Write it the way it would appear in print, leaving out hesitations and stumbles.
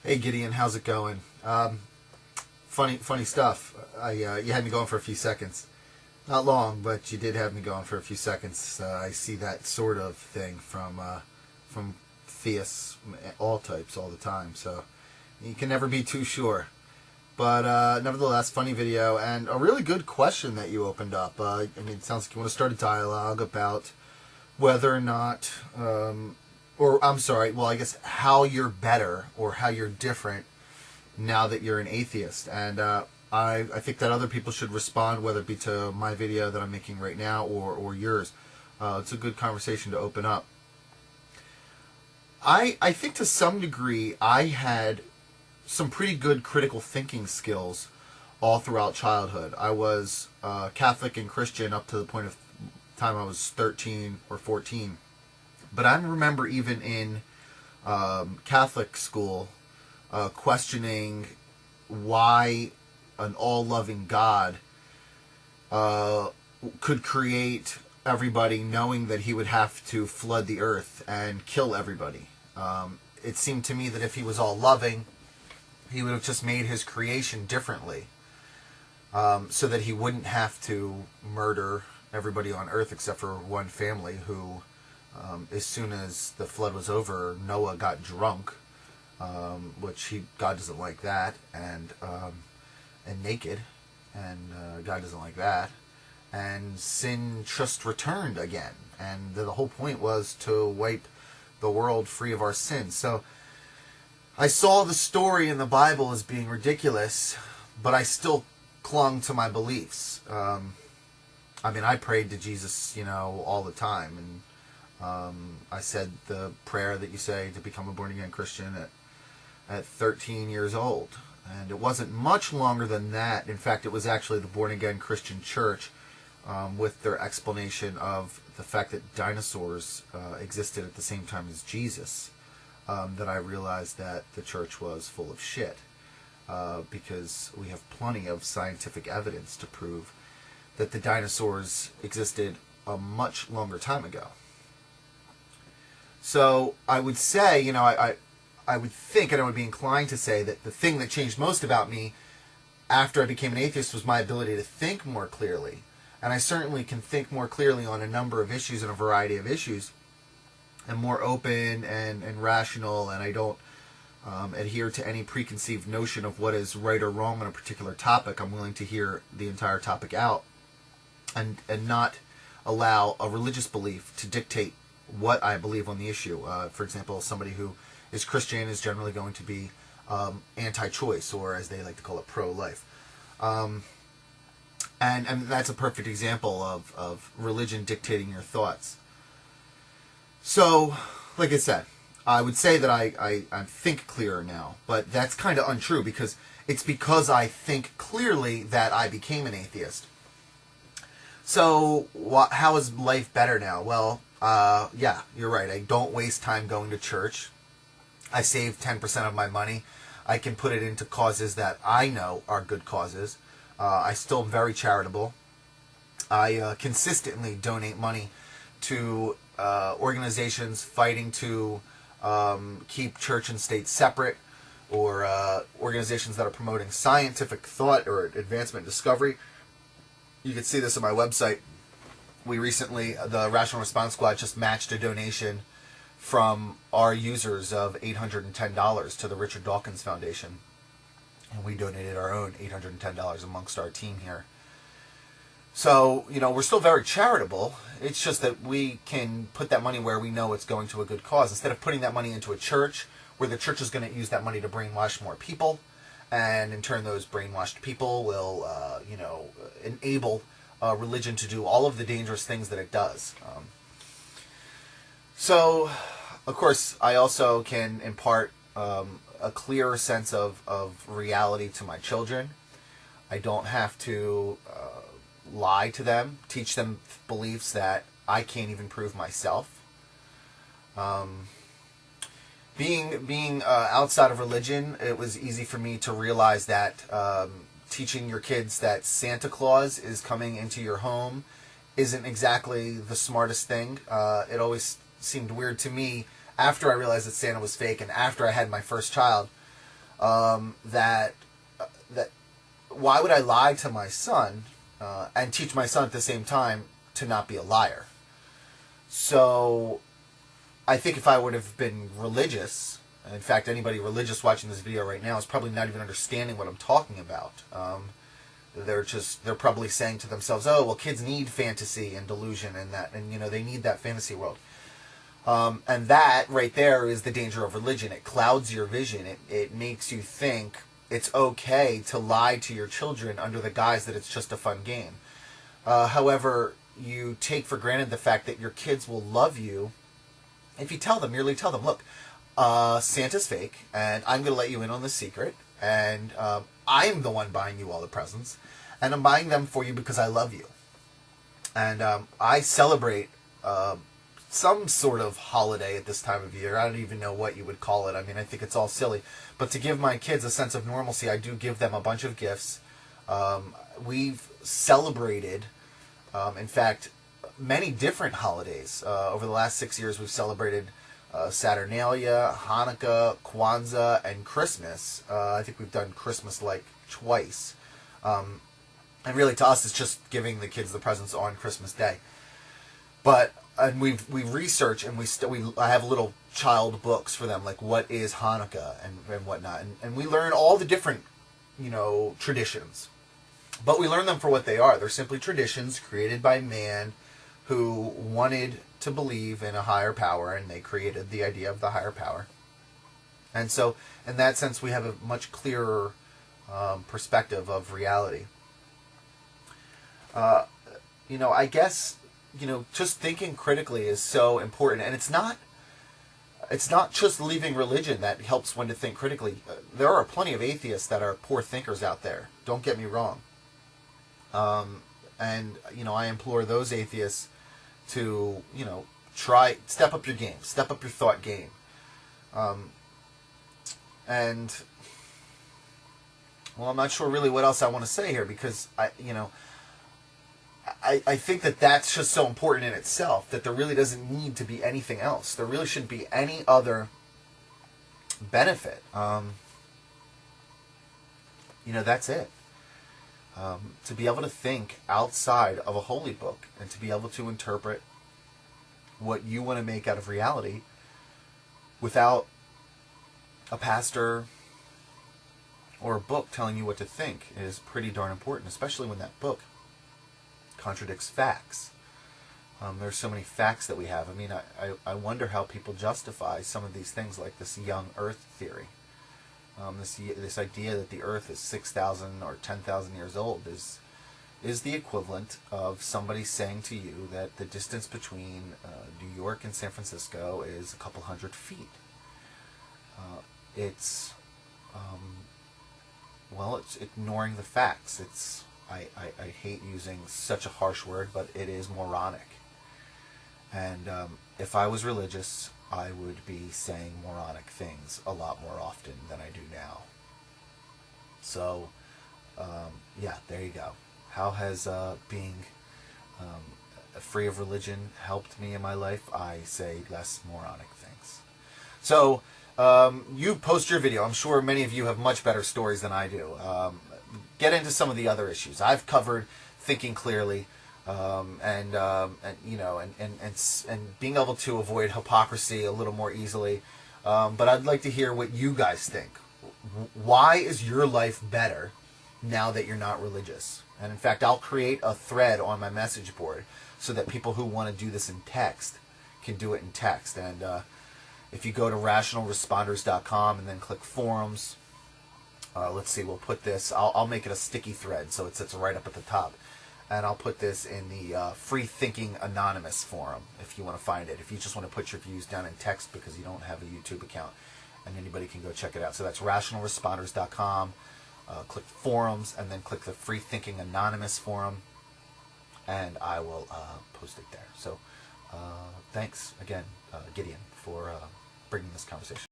Hey Gideon, how's it going? Funny stuff. You had me going for a few seconds. Not long, but you did have me going for a few seconds. I see that sort of thing from theists, all types, all the time. So you can never be too sure. But nevertheless, funny video and a really good question that you opened up. I mean, it sounds like you want to start a dialogue about whether or not, or I'm sorry, well, I guess how you're better or how you're different now that you're an atheist. And I think that other people should respond, whether it be to my video that I'm making right now or yours. It's a good conversation to open up. I think to some degree I had some pretty good critical thinking skills all throughout childhood. I was Catholic and Christian up to the point of time I was 13 or 14. But I remember even in Catholic school questioning why an all-loving God could create everybody knowing that he would have to flood the earth and kill everybody. It seemed to me that if he was all-loving, he would have just made his creation differently, so that he wouldn't have to murder everybody on earth except for one family who, as soon as the flood was over, Noah got drunk, which God doesn't like that, and naked, and God doesn't like that, and sin just returned again, and the whole point was to wipe the world free of our sins. So I saw the story in the Bible as being ridiculous, but I still clung to my beliefs. I mean, I prayed to Jesus, all the time, and I said the prayer that you say to become a born-again Christian at 13 years old. And it wasn't much longer than that. In fact, it was actually the born-again Christian church, with their explanation of the fact that dinosaurs existed at the same time as Jesus, that I realized that the church was full of shit, because we have plenty of scientific evidence to prove that the dinosaurs existed a much longer time ago. So I would say, I would think, and I would be inclined to say, that the thing that changed most about me after I became an atheist was my ability to think more clearly. And I certainly can think more clearly on a number of issues and a variety of issues. I'm more open and rational, and I don't adhere to any preconceived notion of what is right or wrong on a particular topic. I'm willing to hear the entire topic out and not allow a religious belief to dictate what I believe on the issue. For example, somebody who is Christian is generally going to be anti-choice, or as they like to call it, pro-life. And that's a perfect example of religion dictating your thoughts. So, like I said, I would say that I think clearer now, but that's kind of untrue, because it's because I think clearly that I became an atheist. So, how is life better now? Well, yeah, you're right. I don't waste time going to church. I save 10% of my money. I can put it into causes that I know are good causes. I still am very charitable. I consistently donate money to organizations fighting to keep church and state separate, or organizations that are promoting scientific thought or advancement and discovery. You can see this on my website. We recently, the Rational Response Squad, just matched a donation from our users of $810 to the Richard Dawkins Foundation. And we donated our own $810 amongst our team here. So, we're still very charitable. It's just that we can put that money where we know it's going to a good cause, instead of putting that money into a church where the church is going to use that money to brainwash more people. And in turn, those brainwashed people will, enable religion to do all of the dangerous things that it does. So, of course, I also can impart a clearer sense of reality to my children. I don't have to lie to them, teach them beliefs that I can't even prove myself. Being outside of religion, it was easy for me to realize that teaching your kids that Santa Claus is coming into your home isn't exactly the smartest thing. It always seemed weird to me, after I realized that Santa was fake and after I had my first child, that why would I lie to my son and teach my son at the same time to not be a liar? So I think if I would have been religious, in fact, anybody religious watching this video right now is probably not even understanding what I'm talking about. They're probably saying to themselves, "Oh, well, kids need fantasy and delusion and that, and they need that fantasy world." And that right there is the danger of religion. It clouds your vision. It makes you think it's okay to lie to your children under the guise that it's just a fun game. However, you take for granted the fact that your kids will love you if you merely tell them, "Look, Santa's fake, and I'm going to let you in on the secret, and I'm the one buying you all the presents, and I'm buying them for you because I love you. And I celebrate some sort of holiday at this time of year. I don't even know what you would call it. I mean, I think it's all silly. But to give my kids a sense of normalcy, I do give them a bunch of gifts. We've celebrated, in fact, many different holidays. Over the last 6 years, we've celebrated Saturnalia, Hanukkah, Kwanzaa, and Christmas. I think we've done Christmas like twice. And really, to us, it's just giving the kids the presents on Christmas Day. And we research, and I have little child books for them, like what is Hanukkah and whatnot, and we learn all the different traditions, but we learn them for what they are. They're simply traditions created by man who wanted to believe in a higher power, and they created the idea of the higher power. And so, in that sense, we have a much clearer perspective of reality. I guess just thinking critically is so important, and it's not just leaving religion that helps one to think critically. There are plenty of atheists that are poor thinkers out there. Don't get me wrong. And I implore those atheists to step up your game, step up your thought game, and I'm not sure really what else I want to say here, because I think that that's just so important in itself that there really doesn't need to be anything else. There really shouldn't be any other benefit. That's it. To be able to think outside of a holy book and to be able to interpret what you want to make out of reality without a pastor or a book telling you what to think is pretty darn important, especially when that book contradicts facts. There's so many facts that we have. I mean, I wonder how people justify some of these things, like this young Earth theory. This idea that the Earth is 6,000 or 10,000 years old is the equivalent of somebody saying to you that the distance between New York and San Francisco is a couple hundred feet. It's ignoring the facts. I hate using such a harsh word, but it is moronic. And if I was religious, I would be saying moronic things a lot more often than I do now. So, there you go. How has being free of religion helped me in my life? I say less moronic things. So, you post your video. I'm sure many of you have much better stories than I do. Get into some of the other issues. I've covered thinking clearly, and being able to avoid hypocrisy a little more easily. But I'd like to hear what you guys think. Why is your life better now that you're not religious? And in fact, I'll create a thread on my message board so that people who want to do this in text can do it in text. And if you go to rationalresponders.com and then click forums, let's see, we'll put this, I'll make it a sticky thread so it sits right up at the top. And I'll put this in the Free Thinking Anonymous forum if you want to find it. If you just want to put your views down in text because you don't have a YouTube account, and anybody can go check it out. So that's rationalresponders.com. Click forums, and then click the Free Thinking Anonymous forum, and I will post it there. So thanks again, Gideon, for bringing this conversation.